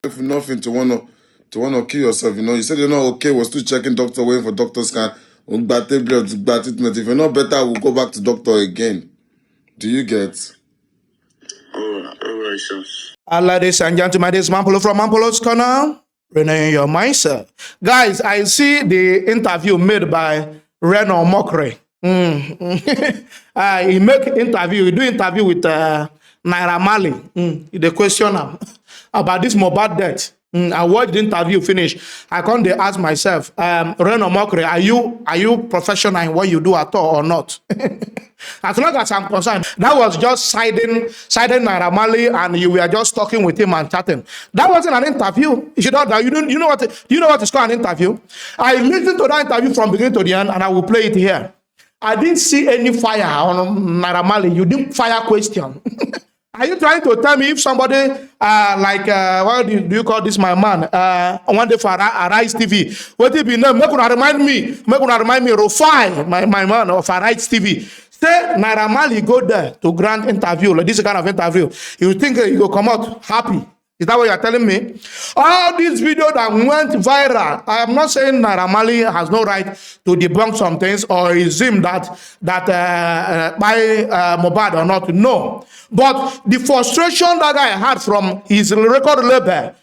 If nothing to wanna kill yourself, you said you're not okay, we're still checking doctor, waiting for doctor scan. If you're not better, we'll go back to doctor again. Do you get? Alright, sir. Ladies and gentlemen, this is Mampolo from Mampolo's Corner. Renewing your mindset. Guys, I see the interview made by Reno Omokri. He do interview with Naira Marley. The question about this Mohbad death. I watched the interview finish. I can't ask myself, Reno Omokri, are you professional in what you do at all or not? As long as I'm concerned, that was just siding Naira Marley, and you were just talking with him and chatting. That wasn't an interview. You know what is called an interview? I listened to that interview from beginning to the end, and I will play it here. I didn't see any fire on Naira Marley. You didn't fire question. Are you trying to tell me if somebody what do you call this, my man? One day for Arise TV. What if you know? Make una remind me, Rufai, my man of Arise TV. Say Naira Marley go there to grant interview, like this kind of interview. You think you go come out happy? Is that what you're telling me? All these videos that went viral, I am not saying Naira Marley has no right to debunk some things or assume that by Mohbad or not. No. But the frustration that guy had from his record label,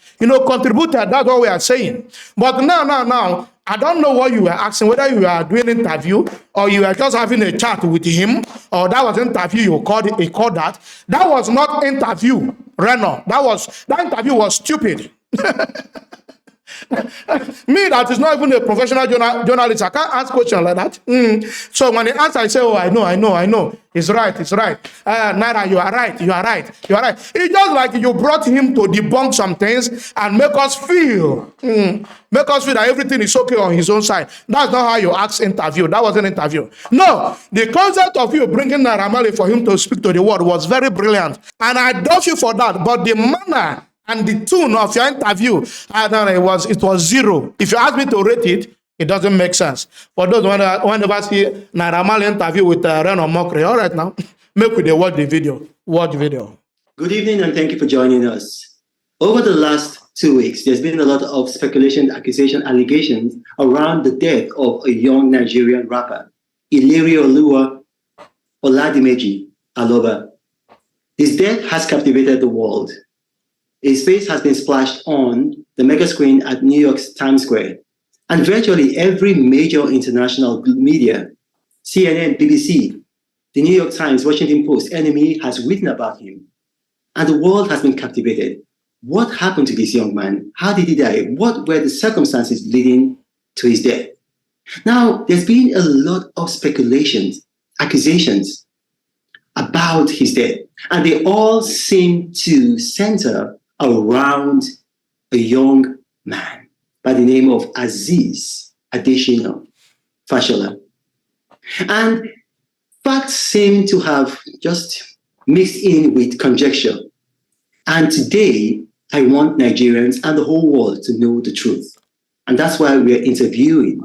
contributed. That's what we are saying. But now, I don't know what you were asking, whether you are doing an interview or you were just having a chat with him, or that was an interview he called that. That was not interview, Reno. That interview was stupid. Me, that is not even a professional journalist. I can't ask questions like that. So when he answer, I say, oh, I know. It's right. Naira, you are right. It's just like you brought him to debunk some things and make us feel that everything is okay on his own side. That's not how you ask interview. That was an interview. No, the concept of you bringing Naira Marley for him to speak to the world was very brilliant. And I love you for that. But the manner and the tune of your interview, it was zero. If you ask me to rate it, it doesn't make sense. For those who never see Naira Marley interview with Reno Omokri, all right now, make we watch the video. Watch video. Good evening and thank you for joining us. Over the last 2 weeks, there's been a lot of speculation, accusation, allegations around the death of a young Nigerian rapper, Ilerioluwa Oladimeji Aloba. His death has captivated the world. His face has been splashed on the mega screen at New York's Times Square. And virtually every major international media, CNN, BBC, the New York Times, Washington Post, NME has written about him. And the world has been captivated. What happened to this young man? How did he die? What were the circumstances leading to his death? Now, there's been a lot of speculations, accusations about his death. And they all seem to center around a young man by the name of Aziz Adesina Fashola. And facts seem to have just mixed in with conjecture. And today, I want Nigerians and the whole world to know the truth. And that's why we're interviewing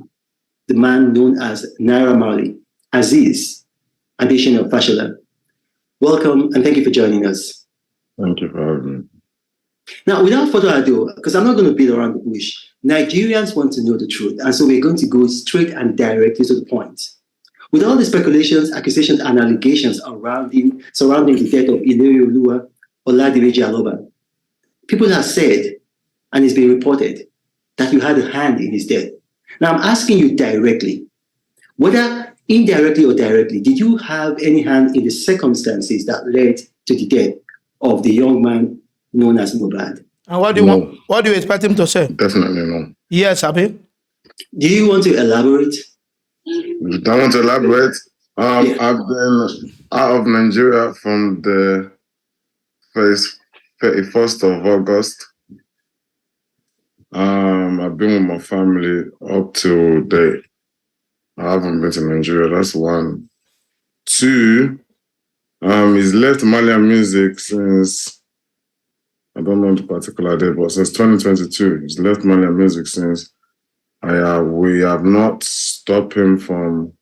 the man known as Naira Marley, Aziz Adesina Fashola. Welcome and thank you for joining us. Thank you for having me. Now, without further ado, because I'm not going to beat around the bush, Nigerians want to know the truth. And so we're going to go straight and directly to the point. With all the speculations, accusations, and allegations surrounding the death of Ilerioluwa Oladimeji Aloba, people have said, and it's been reported, that you had a hand in his death. Now, I'm asking you directly, whether indirectly or directly, did you have any hand in the circumstances that led to the death of the young man known as Mohbad? And what do you want? What do you expect him to say? Definitely no. Yes, Abi. Do you want to elaborate? You don't want to elaborate? I've been out of Nigeria from the 31st of August. I've been with my family up to date. I haven't been to Nigeria. That's one. Two, he's left Malian music since, I don't know the particular date, but since 2022. He's left Malian music since. We have not stopped him from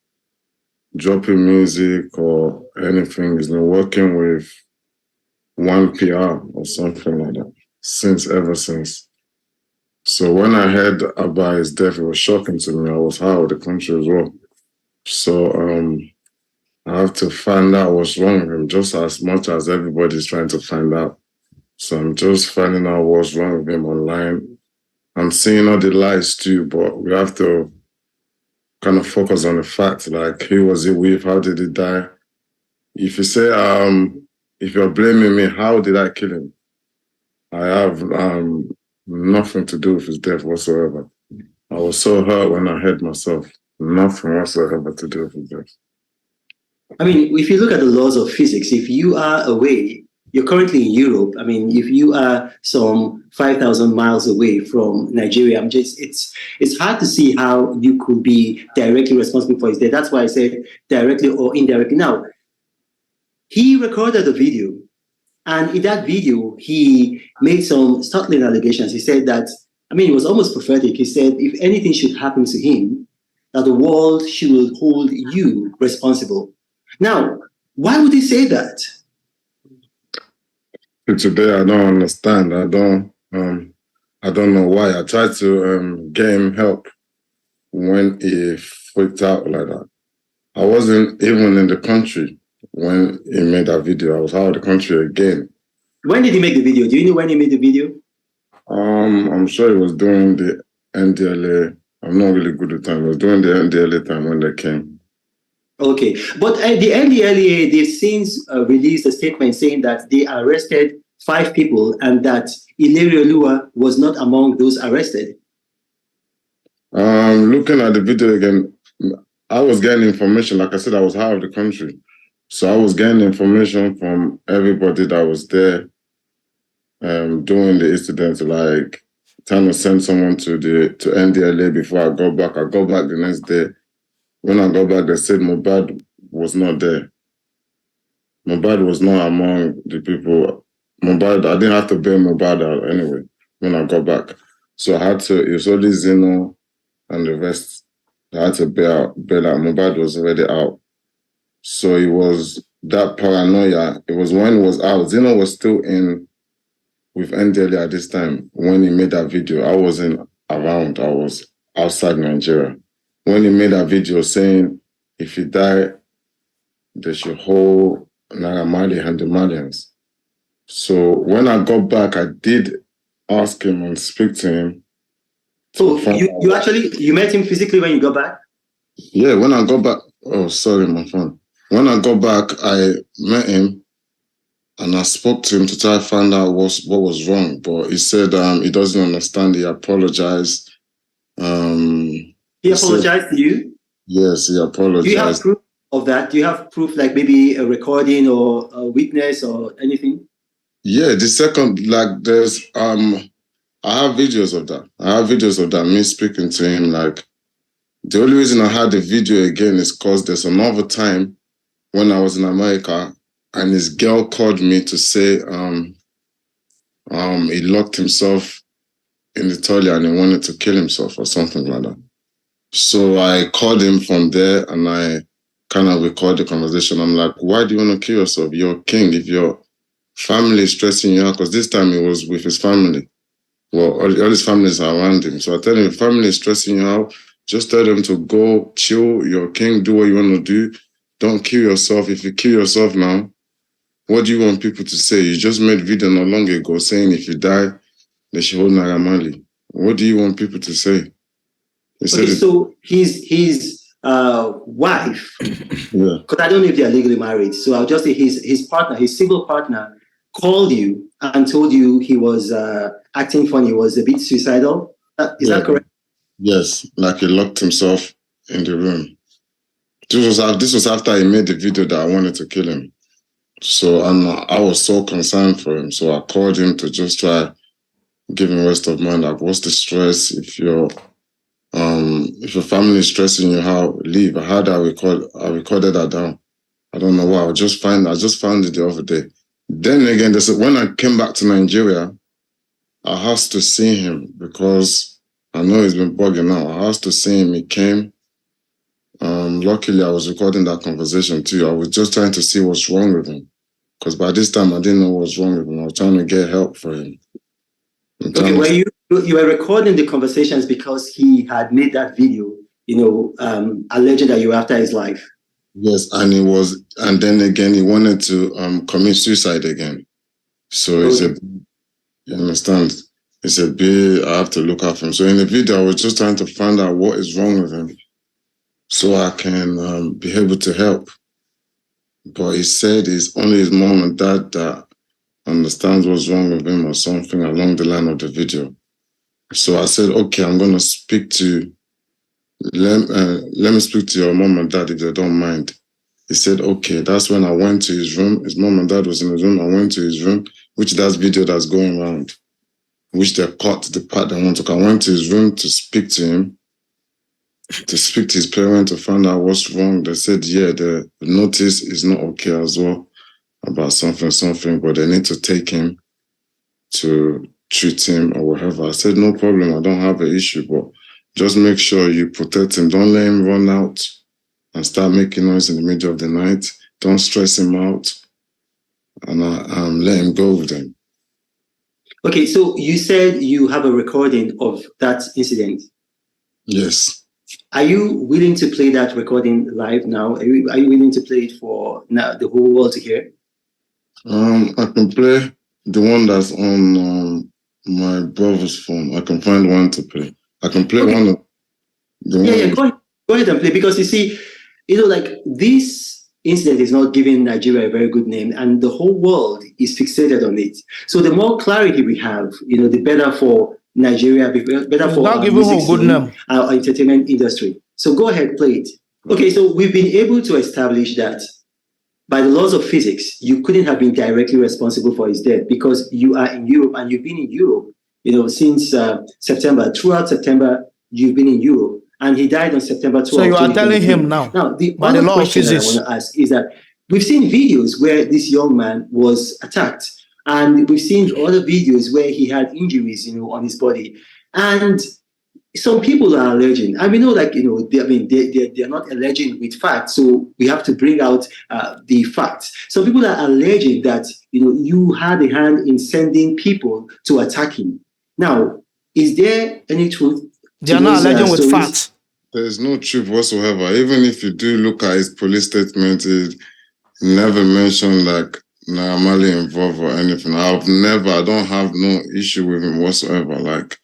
dropping music or anything. He's been working with one PR or something like that. ever since. So when I heard about his death, it was shocking to me. I was out of the country as well. So I have to find out what's wrong with him, just as much as everybody's trying to find out. So I'm just finding out what's wrong with him online. I'm seeing all the lies too, but we have to kind of focus on the facts, like who was he with, how did he die? If you say, if you're blaming me, how did I kill him? I have nothing to do with his death whatsoever. I was so hurt when I heard myself. Nothing whatsoever to do with his death. I mean, if you look at the laws of physics, if you are away, you're currently in Europe. I mean, if you are some 5,000 miles away from Nigeria, it's hard to see how you could be directly responsible for his death. That's why I said directly or indirectly. Now, he recorded a video, and in that video, he made some startling allegations. He said that, I mean, it was almost prophetic. He said, if anything should happen to him, that the world should hold you responsible. Now, why would he say that? Today, I don't understand. I don't know why. I tried to get him help when he freaked out like that. I wasn't even in the country when he made that video. I was out of the country again. When did he make the video? Do you know when he made the video? I'm sure he was doing the NDLA. I'm not really good at time. He was doing the NDLA time when they came. Okay, but the NDLA, they've since released a statement saying that they arrested 5 people and that Ilario Lua was not among those arrested. Looking at the video again, I was getting information. Like I said, I was out of the country. So I was getting information from everybody that was there doing the incident, like trying to send someone to NDLA before I got back. I got back the next day. When I got back, they said Mohbad was not there. Mohbad was not among the people. Mohbad, I didn't have to bail Mohbad out anyway when I got back. So I had to, it was only Zeno and the rest. I had to bail out. Mohbad was already out. So it was that paranoia. It was when he was out. Zeno was still in with NDLA at this time when he made that video. I wasn't around. I was outside Nigeria. When he made that video saying, if he die, they should hold Naira Marley and the Malians. So when I got back, I did ask him and speak to him. So you met him physically when you got back? Yeah, when I got back, oh, sorry, my phone. When I got back, I met him and I spoke to him to try to find out what was wrong. But he said he doesn't understand. He apologized. He apologized to you? Yes, he apologized. Do you have proof of that? Do you have proof, like maybe a recording or a witness or anything? Yeah, the second, like there's, I have videos of that. I have videos of that, me speaking to him. Like, the only reason I had the video again is because there's another time when I was in America and his girl called me to say he locked himself in the toilet and he wanted to kill himself or something like that. So I called him from there and I kind of recorded the conversation. I'm like, why do you want to kill yourself? You're king. If your family is stressing you out, because this time he was with his family. Well, all his families are around him. So I tell him, if family is stressing you out, just tell them to go chill. You're king. Do what you want to do. Don't kill yourself. If you kill yourself now, what do you want people to say? You just made a video not long ago saying if you die, they should hold Naira Marley. What do you want people to say? Okay, so his wife, yeah, because I don't know if they are legally married, so I'll just say his partner, his civil partner, called you and told you he was acting funny, was a bit suicidal. Is that correct? Yes, like he locked himself in the room. This was after he made the video that I wanted to kill him. So I was so concerned for him. So I called him to just try give him rest of mind. Like, what's the stress? If your family is stressing you, how leave? I had I recorded that down. I don't know why. I just found it the other day. Then again, when I came back to Nigeria, I asked to see him because I know he's been bugging out. I asked to see him. He came. Luckily, I was recording that conversation too. I was just trying to see what's wrong with him. Because by this time, I didn't know what was wrong with him. I was trying to get help for him. Okay, well, you were recording the conversations because he had made that video, alleging that you were after his life. Yes, and then again, he wanted to commit suicide again. So you understand? It's a bit, I have to look out for him. So in the video, I was just trying to find out what is wrong with him so I can be able to help. But he said it's only his mom and dad that understands what's wrong with him or something along the line of the video. So I said, okay, I'm going to speak to, let me speak to your mom and dad if they don't mind. He said, okay. That's when I went to his room. His mom and dad was in his room. I went to his room, which that's video that's going around, which they cut the part they want to. I went to his room to speak to him, to speak to his parents to find out what's wrong. They said, yeah, the notice is not okay as well about something, but they need to take him to treat him or whatever. I said, no problem. I don't have an issue, but just make sure you protect him. Don't let him run out and start making noise in the middle of the night. Don't stress him out, and let him go with them. Okay, so you said you have a recording of that incident. Yes. Are you willing to play that recording live now? Are you willing to play it for now the whole world to hear? I can play the one that's on my brother's phone. I can find one to play. I can play one of the one. Go ahead and play, because you see, like this incident is not giving Nigeria a very good name, and the whole world is fixated on it. So the more clarity we have, the better for Nigeria, better for our music scene, our entertainment industry. So go ahead, play it. Okay, so we've been able to establish that by the laws of physics, you couldn't have been directly responsible for his death because you are in Europe and you've been in Europe, since September. Throughout September, you've been in Europe. And he died on September 12th. So you are telling him now. Now, the other question that I want to ask is that we've seen videos where this young man was attacked, and we've seen other videos where he had injuries, on his body. And some people are alleging, and we know, they're not alleging with facts, so we have to bring out the facts. Some people are alleging that, you had a hand in sending people to attack him. Now, is there any truth? They are not alleging with facts. There's no truth whatsoever. Even if you do look at his police statement, it never mentioned like Naira Marley involved or anything. I don't have no issue with him whatsoever. Like,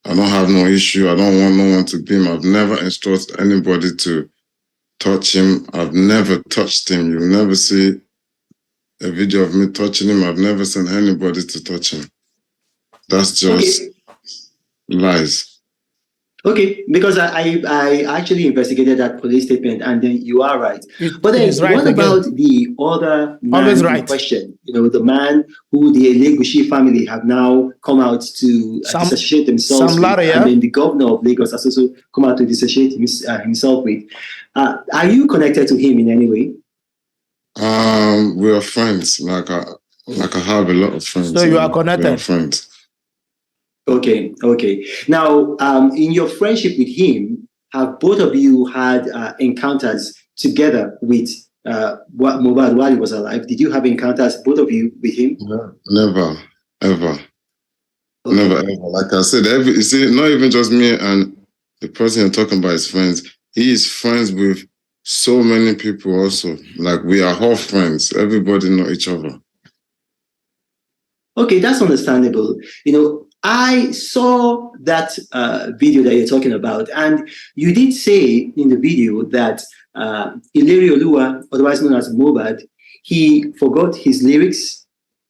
I don't have no issue. I don't want no one to beat him. I've never instructed anybody to touch him. I've never touched him. You'll never see a video of me touching him. I've never sent anybody to touch him. That's just lies. Okay, because I actually investigated that police statement, and then you are right. But then what about the other man in question? The man who the Elegushi family have now come out to disassociate themselves with, and then the governor of Lagos has also come out to disassociate himself with. Are you connected to him in any way? We are friends. Like I have a lot of friends. So you are connected. We are friends. Okay. Now, in your friendship with him, have both of you had encounters together with Mohbad while he was alive? Did you have encounters, both of you, with him? No, never, ever. Okay. Never, ever. Like I said, not even just me and the person you're talking about is friends. He is friends with so many people also. Like, we are all friends. Everybody know each other. Okay, that's understandable. I saw that video that you're talking about, and you did say in the video that Ilerioluwa, otherwise known as Mohbad, he forgot his lyrics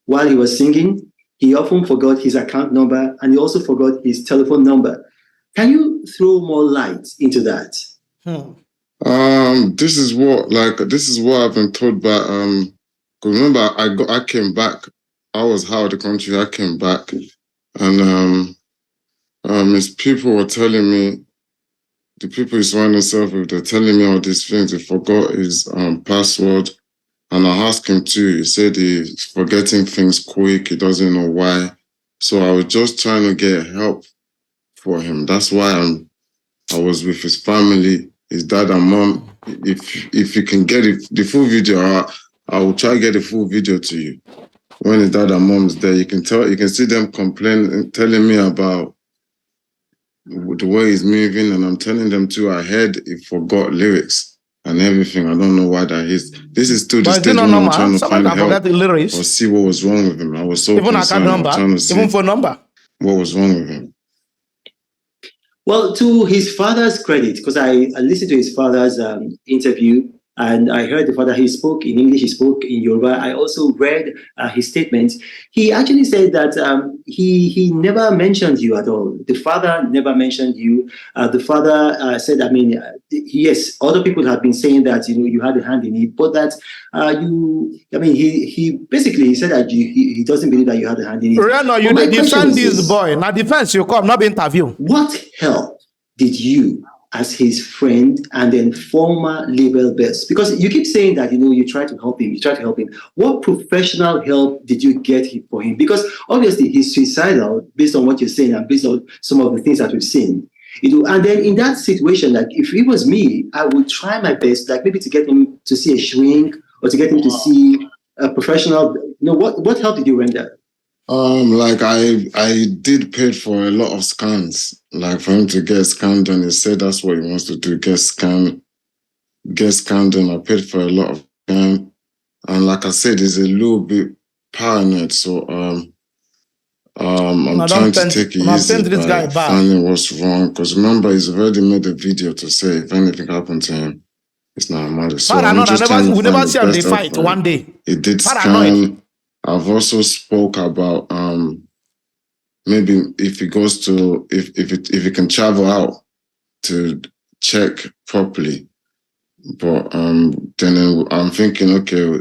while he was singing. He often forgot his account number, and he also forgot his telephone number. Can you throw more light into that? This is what I've been told by because remember I came back. I was out of the country. I came back. And his people were telling me, the people he's surrounding himself with, they're telling me all these things. He forgot his password. And I asked him too. He said he's forgetting things quick. He doesn't know why. So I was just trying to get help for him. That's why I was with his family, his dad and mom. If you can get the full video, I will try to get the full video to you. when his dad and mom's there, you can see them complaining, telling me about the way he's moving, and I'm telling them too, I heard he forgot lyrics and everything. I don't know why that is. This is still the stage when I'm trying to find help or see what was wrong with him. I was so even concerned. I'm trying to see even phone number. What was wrong with him. Well, to his father's credit, because I listened to his father's interview, and I heard the father, he spoke in English, he spoke in Yoruba. I also read his statements. He actually said that he never mentioned you at all. The father never mentioned you. The father said, I mean, yes, other people have been saying that, you had a hand in it, but that he basically said that he doesn't believe that you had a hand in it. Reno, you defend this boy. Now defense, you come, not be interview. What help did you, as his friend and then former label boss, because you keep saying that you try to help him, what professional help did you get for him? Because obviously he's suicidal based on what you're saying and based on some of the things that we've seen. And then in that situation, like if it was me, I would try my best, like maybe to get him to see a shrink or to get him to see a professional. What help did you render? Like I did pay for a lot of scans, like for him to get scanned done. He said that's what he wants to do, get scanned done. I paid for a lot of scan, and like I said, he's a little bit paranoid. So I'm trying to take it easy by finding what's wrong. Because remember, he's already made a video to say if anything happened to him, it's not matter. So I'm just trying to find the best fight one day. He did scan. I've also spoke about maybe if he goes to if he can travel out to check properly, but then I'm thinking, okay,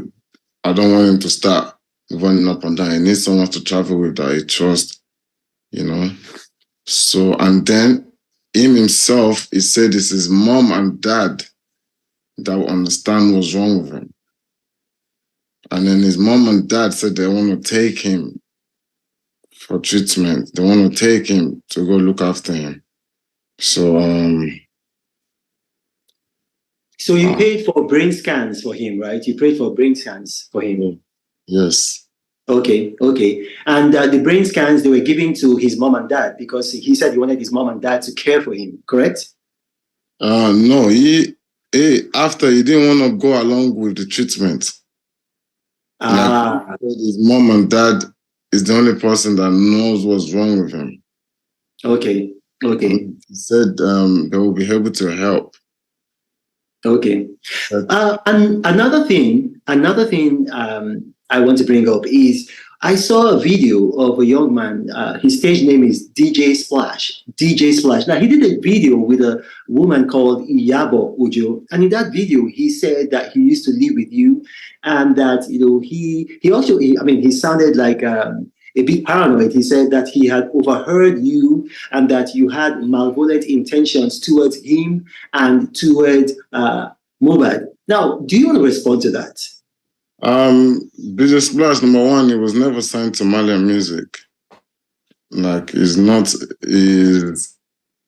I don't want him to start running up and down. He needs someone to travel with that he trusts, So and then him himself, he said it's his mom and dad that will understand what's wrong with him. And then his mom and dad said they want to take him for treatment. They want to take him to go look after him. So, So you paid for brain scans for him, right? You paid for brain scans for him. Yes. Okay. And the brain scans, they were given to his mom and dad because he said he wanted his mom and dad to care for him, correct? No, after he didn't want to go along with the treatment. Like, his mom and dad is the only person that knows what's wrong with him. Okay. He said they will be able to help. Okay. And another thing I want to bring up is I saw a video of a young man. His stage name is DJ Splash. Now, he did a video with a woman called Iyabo Ojo. And in that video, he said that he used to live with you and that, he sounded like a bit paranoid. He said that he had overheard you and that you had malevolent intentions towards him and towards Mohbad. Now, do you want to respond to that? DJ Splash, number one, he was never signed to Malian Music. Like, he's a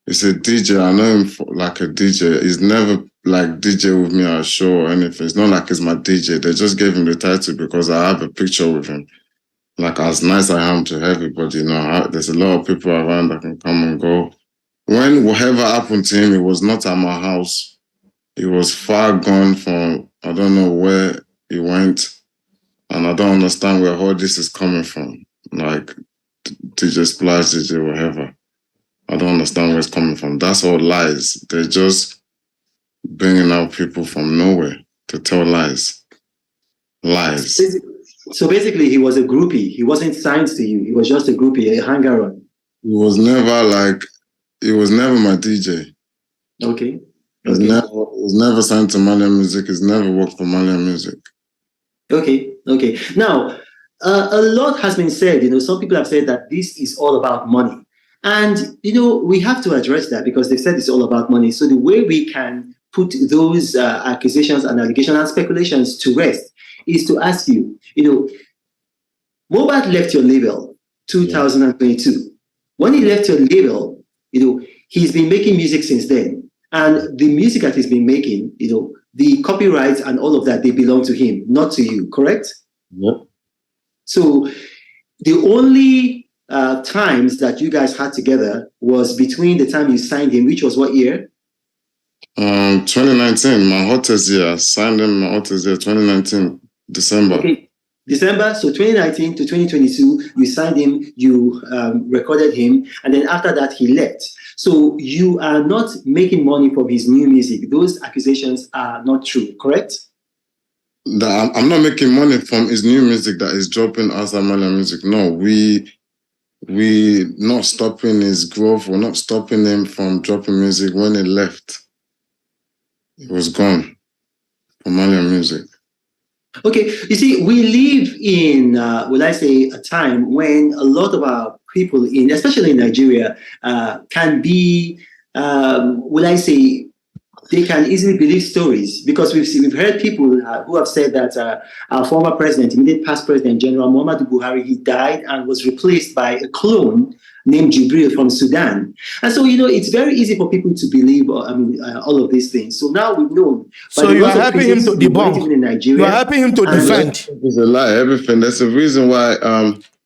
DJ. I know him like a DJ. He's never like DJ with me at a show or anything. It's not like he's my DJ. They just gave him the title because I have a picture with him. Like, as nice I am to everybody, there's a lot of people around that can come and go. When whatever happened to him, it was not at my house. He was far gone from, I don't know where he went, and I don't understand where all this is coming from. Like, DJ Splash, DJ whatever. I don't understand where it's coming from. That's all lies. They're just bringing out people from nowhere to tell lies. Lies. So basically, he was a groupie. He wasn't signed to you. He was just a groupie, a hanger-on. He was never my DJ. Okay. He was never signed to Malian Music. He's never worked for Malian Music. Okay. Now, a lot has been said. Some people have said that this is all about money. And, we have to address that because they've said it's all about money. So the way we can put those accusations and allegations and speculations to rest is to ask you, Mohbad left your label 2022. When he left your label, he's been making music since then. And the music that he's been making, the copyrights and all of that, they belong to him, not to you, correct? Yep. So the only times that you guys had together was between the time you signed him, which was what year? 2019, my hottest year. I signed him my hottest year, 2019, December. Okay, December. So 2019 to 2022, you signed him, you recorded him, and then after that, he left. So you are not making money from his new music. Those accusations are not true, correct? I'm not making money from his new music that is dropping outside Malian music. No, we not stopping his growth. We're not stopping him from dropping music. When he left, it was gone from Malian music. Okay, you see, we live in, will I say, a time when a lot of our people, especially in Nigeria, can be, will I say, they can easily believe stories, because we've heard people who have said that our former president, immediate past president, General Muhammadu Buhari, he died and was replaced by a clone named Jibril from Sudan. And so, it's very easy for people to believe, all of these things. So now we've known. So you are helping him to debunk. In Nigeria, you are helping him to defend. It's a lie, everything. There's a reason why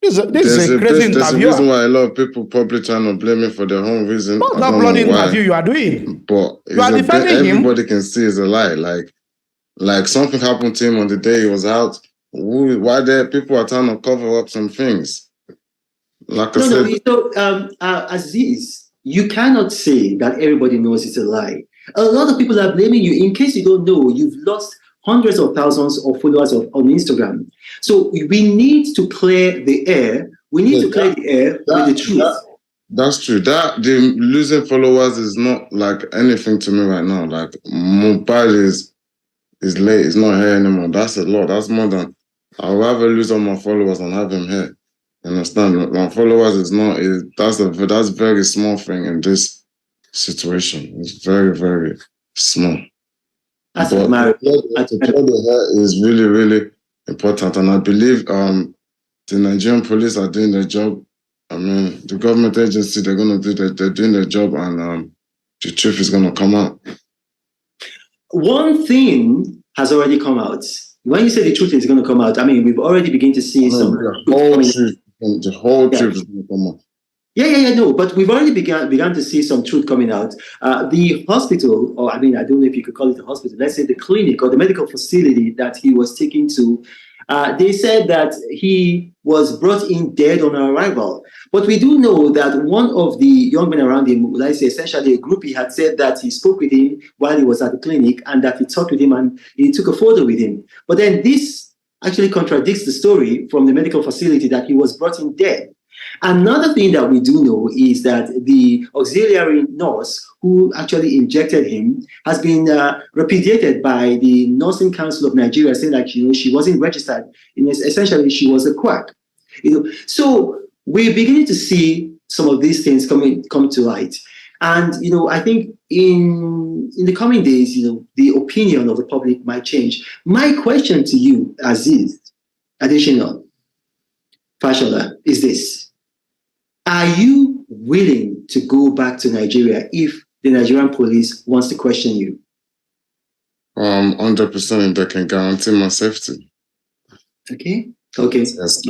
This is a crazy interview. There's a reason why a lot of people probably trying to blame me for their own reason. What's that bloody interview you are doing? But you are defending him. Everybody can see it's a lie. Like something happened to him on the day he was out. Why there people are trying to cover up some things? Like I said. Aziz, you cannot say that everybody knows it's a lie. A lot of people are blaming you. In case you don't know, you've lost hundreds of thousands of followers on Instagram. So we need to clear the air. We need to clear the air with the truth. That's true. The losing followers is not like anything to me right now. Like Mohbad is late. It's not here anymore. That's a lot. That's more than I'd rather lose all my followers than have him here. You understand? My followers that's a very small thing in this situation. It's very, very small. That's but to clear the hair is really, really important. And I believe the Nigerian police are doing their job. I mean, the government agency, they're doing their job, and the truth is going to come out. One thing has already come out. When you say the truth is going to come out, I mean, we've already begun to see the whole truth is going to come out. No, but we've already begun to see some truth coming out. The hospital, or I don't know if you could call it a hospital, let's say the clinic or the medical facility that he was taken to, they said that he was brought in dead on arrival. But we do know that one of the young men around him, let's say essentially a groupie, had said that he spoke with him while he was at the clinic and that he talked with him and he took a photo with him. But then this actually contradicts the story from the medical facility that he was brought in dead. Another thing that we do know is that the auxiliary nurse who actually injected him has been repudiated by the Nursing Council of Nigeria, saying that she wasn't registered. Essentially, she was a quack. So we're beginning to see some of these things come to light, and I think in the coming days, the opinion of the public might change. My question to you, Aziz Additional Fashola, is this. Are you willing to go back to Nigeria if the Nigerian police wants to question you? 100% if they can guarantee my safety. Okay. Yes.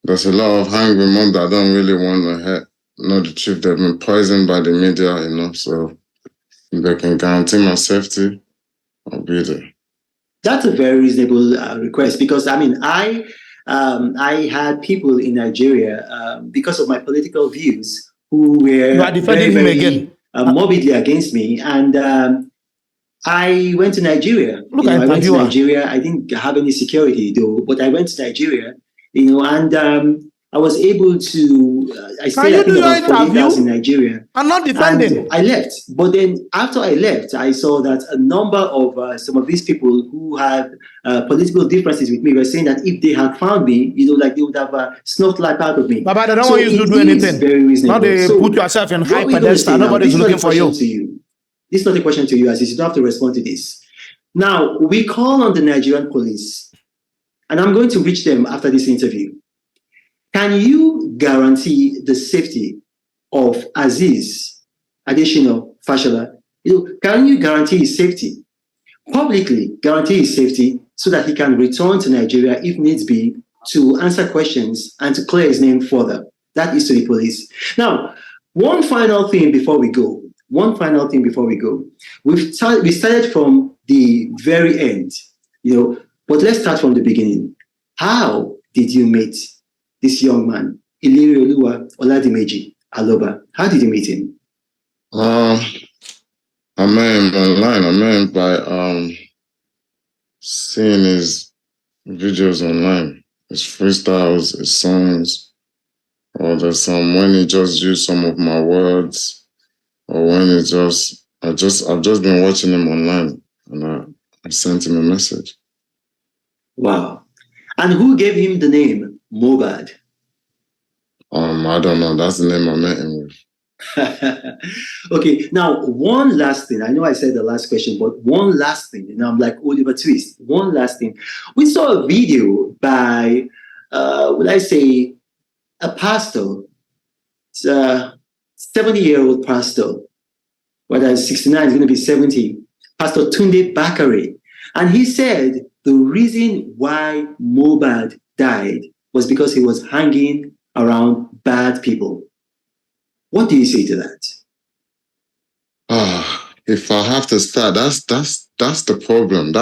There's a lot of hungry mom that don't really want to know the truth. They've been poisoned by the media, so if they can guarantee my safety, I'll be there. That's a very reasonable request, because I had people in Nigeria, because of my political views, who were defending him again, morbidly against me, and I went to Nigeria. I went to Nigeria. I didn't have any security though, but I went to Nigeria, and I was able to. I stayed about 48 hours in Nigeria. I'm not defending. I left, but then after I left, I saw that a number of some of these people who had political differences with me were saying that if they had found me, like they would have snuffed life out of me. But they don't want you to do anything. Very reasonable. Now they put yourself in high pedestal. Nobody's looking for you. This is not a question to you, Aziz. You don't have to respond to this. Now, we call on the Nigerian police, and I'm going to reach them after this interview. Can you guarantee the safety of Aziz Additional Fashola? Can you guarantee his safety? Publicly guarantee his safety so that he can return to Nigeria if needs be to answer questions and to clear his name further. That is to the police. Now, one final thing before we go. We started from the very end, but let's start from the beginning. How did you meet this young man, Ilerioluwa Oladimeji Aloba? How did you meet him? I met him online. I met him by seeing his videos online, his freestyles, his songs, or there's some when he just used some of my words, or when he I've just been watching him online, and I sent him a message. Wow. And who gave him the name Mohbad? I don't know. That's the name I met him with. Okay, now one last thing. I know I said the last question, but one last thing. I'm like Oliver Twist. One last thing. We saw a video by, would I say, a pastor. It's a 70-year-old pastor. Whether it's 69, it's going to be 70. Pastor Tunde Bakare. And he said the reason why Mohbad died was because he was hanging around bad people. What do you say to that? If I have to start, that's the problem.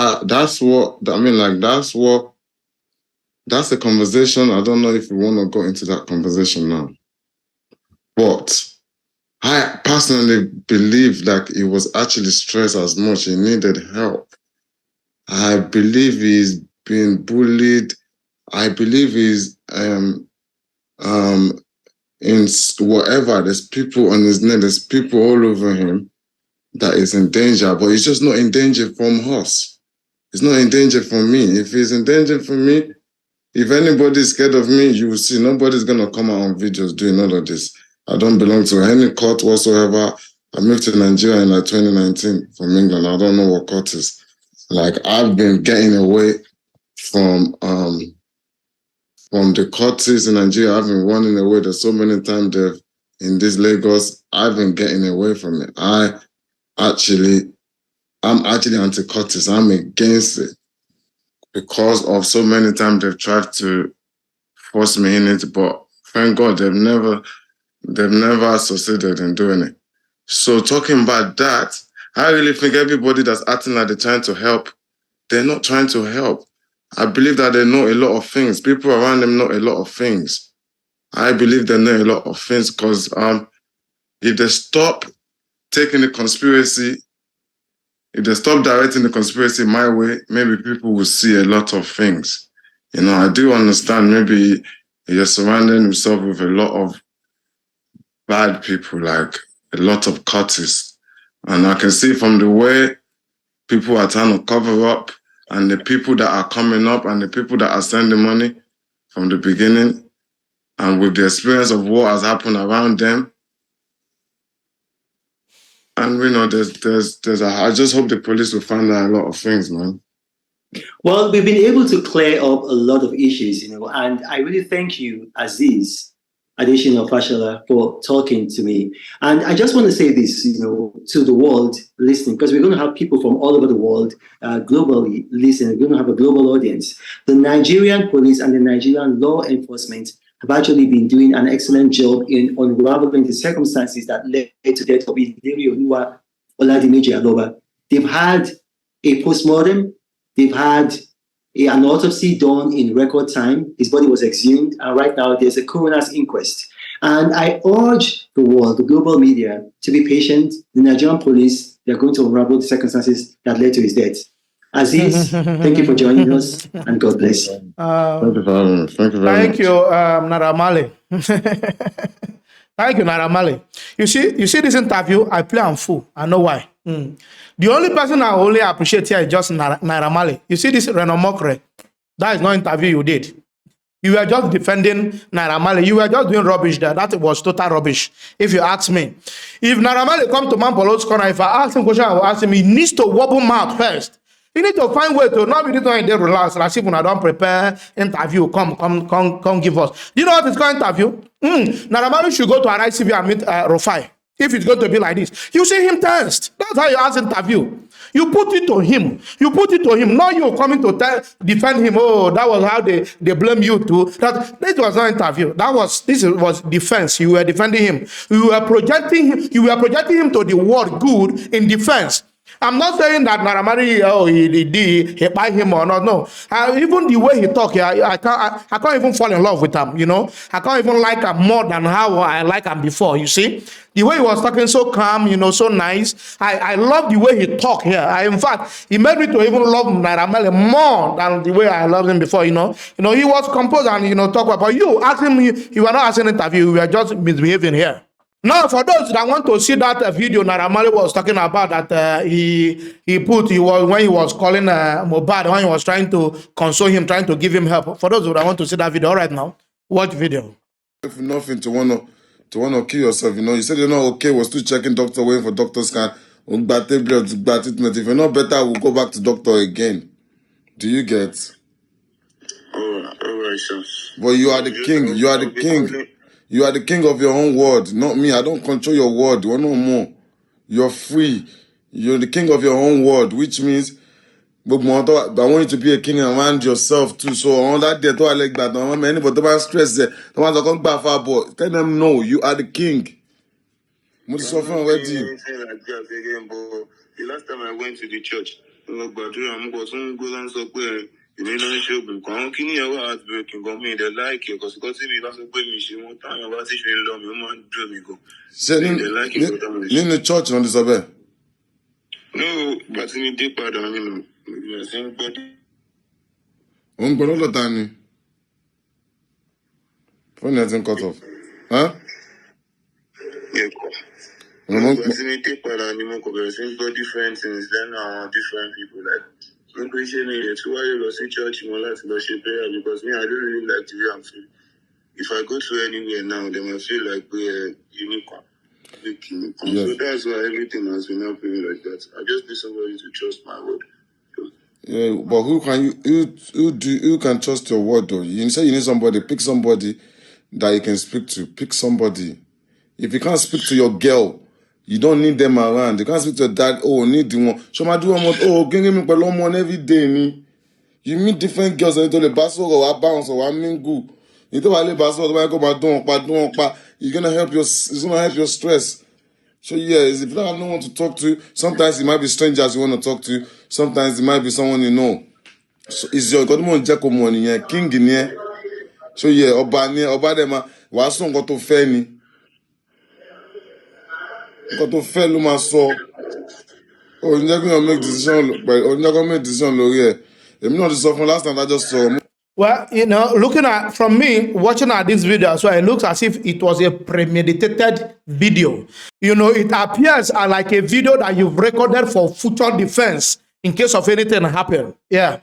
That's a conversation. I don't know if we want to go into that conversation now. But I personally believe that he was actually stressed as much. He needed help. I believe he's been bullied. I believe he's in whatever. There's people on his neck. There's people all over him that is in danger. But he's just not in danger from us. He's not in danger from me. If he's in danger from me, if anybody's scared of me, you will see nobody's gonna come out on videos doing all of this. I don't belong to any court whatsoever. I moved to Nigeria in 2019 from England. I don't know what court is. I've been getting away from the courts in Nigeria. I've been running away. There's so many times in this Lagos. I've been getting away from it. I'm actually anti-courts. I'm against it because of so many times they've tried to force me in it. But thank God they've never succeeded in doing it. So talking about that, I really think everybody that's acting like they're trying to help, they're not trying to help. I believe that they know a lot of things. People around them know a lot of things. I believe they know a lot of things because if they stop taking the conspiracy, if they stop directing the conspiracy my way, maybe people will see a lot of things. I do understand maybe you're surrounding yourself with a lot of bad people, like a lot of cultists. And I can see from the way people are trying to cover up and the people that are coming up and the people that are sending money from the beginning and with the experience of what has happened around them. And I just hope the police will find out a lot of things, man. Well, we've been able to clear up a lot of issues, and I really thank you, Aziz Adesina Fashola, for talking to me. And I just want to say this, to the world listening, because we're going to have people from all over the world globally listening. We're going to have a global audience. The Nigerian police and the Nigerian law enforcement have actually been doing an excellent job in unraveling the circumstances that led to the death of Ilerioluwa Oladimeji Aloba. They've had a postmortem. They've had an autopsy done in record time. His body was exhumed, and right now there's a coroner's inquest. And I urge the world, the global media, to be patient. The Nigerian police, they're going to unravel the circumstances that led to his death. Aziz, thank you for joining us, and God bless. Thank you for having me. Thank you very much. Thank you, Naira Marley. Thank you, Naira Marley. You see this interview, I play on full. I know why. The only person I only appreciate here is just Naira Marley. You see this Reno Omokri, that is not interview you did. You were just defending Naira Marley. You were just doing rubbish there. That was total rubbish, if you ask me. If Naira Marley come to Mampolo's corner, if I ask him question, I will ask him, he needs to wobble mouth first. You need to find way to not be doing it, relax. Like if I don't prepare interview, come give us. You know what is called interview? Naira Marley should go to RICV and meet Rufai. If it's going to be like this, you see him test. That's how you ask interview. You put it to him. You put it to him. Now you're coming to defend him. Oh, that was how they blame you too. That this was not interview. This was defense. You were defending him. You were projecting him. You were projecting him to the world good in defense. I'm not saying that Naira Marley, he buy him or not. No, even the way he talk, I can't even fall in love with him. You know, I can't even like him more than how I like him before. You see, the way he was talking so calm, you know, so nice. I love the way he talk here. In fact, he made me to even love Naira Marley more than the way I loved him before. You know, he was composed and talk about you. Asking you were not asking interview. You were just misbehaving here. Now, for those that want to see that video Naira Marley was talking about, that when he was calling Mohbad, when he was trying to console him, trying to give him help. For those that want to see that video, all right now, watch video. If nothing to wanna kill yourself, you said you're not okay, we're still checking doctor, waiting for doctor scan. If you're not better, we'll go back to doctor again. Do you get? All right, sir. But you are the king. You are the king. You are the king of your own word, not me. I don't control your word. You're no more. You're free. You're the king of your own word, which means I want you to be a king around yourself too. So on that day, I like that. Anybody don't stress there. The ones that come back for boy, tell them no. You are the king. I'm not saying anything like that again, but the last time I went to the church, I'm going to you know, show me. Can't keep me heartbreaking. Got me. They like it because me last week me. She want time about it. She love me. Man, do me go. They like it. In the church on this other. No, but in the deeper than you know, same body. Go all the time. Phone hasn't cut off. Huh? Yeah. But in the deeper than you know, same body different things. Then different people like. I'm appreciating it. So why you go see church, you want to go see prayer because me, I don't really like the way I'm feeling. If I go to anywhere now, they might feel like we're unique. Yes. So that's why everything has been happening like that. I just need somebody to trust my word. Yeah, but who can trust your word though? You say you need somebody, pick somebody that you can speak to. Pick somebody. If you can't speak to your girl, you don't need them around. You can't speak to your dad. Oh, need the one. Show my do one more. Oh, give me one every day. Me. You meet different girls and you tell the basso or a bounce or a mingu. You tell the basso you're gonna help it's gonna help your stress. So yes, if you don't have no one to talk to, sometimes it might be strangers you want to talk to. Sometimes it might be someone you know. So it's your godmon Jacob money, yeah, king in here. So yeah, oba them was not got to fair ni. Got to fair luma so. Oh, you're gonna make decision, but you're gonna make decision, Lori. I'm not just from last time I just saw. Well, looking at from me watching at this video, so it looks as if it was a premeditated video. It appears like a video that you've recorded for future defense in case of anything happen. Yeah.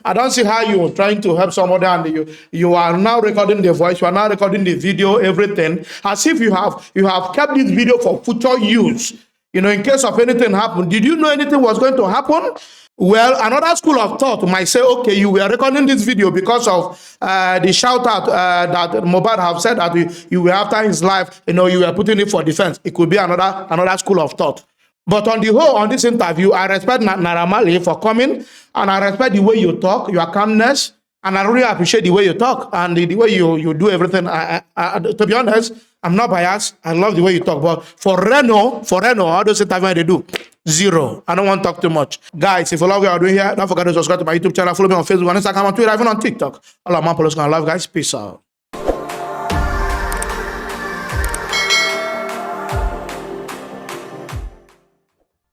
I don't see how you're trying to help somebody and you are now recording the voice, you are now recording the video, everything, as if you have kept this video for future use. In case of anything happen. Did you know anything was going to happen? Well, another school of thought might say, okay, you were recording this video because of the shout out that Mohbad have said that you were after his life, you were putting it for defense. It could be another school of thought. But on the whole, on this interview, I respect Naira Marley for coming, and I respect the way you talk, your calmness, and I really appreciate the way you talk and the way you do everything. To be honest, I'm not biased. I love the way you talk. But for Reno, all those interviews they do, zero. I don't want to talk too much. Guys, if you love what I'm doing here, don't forget to subscribe to my YouTube channel. Follow me on Facebook, on Instagram, on Twitter, even on TikTok. All of my followers, I love guys. Peace out.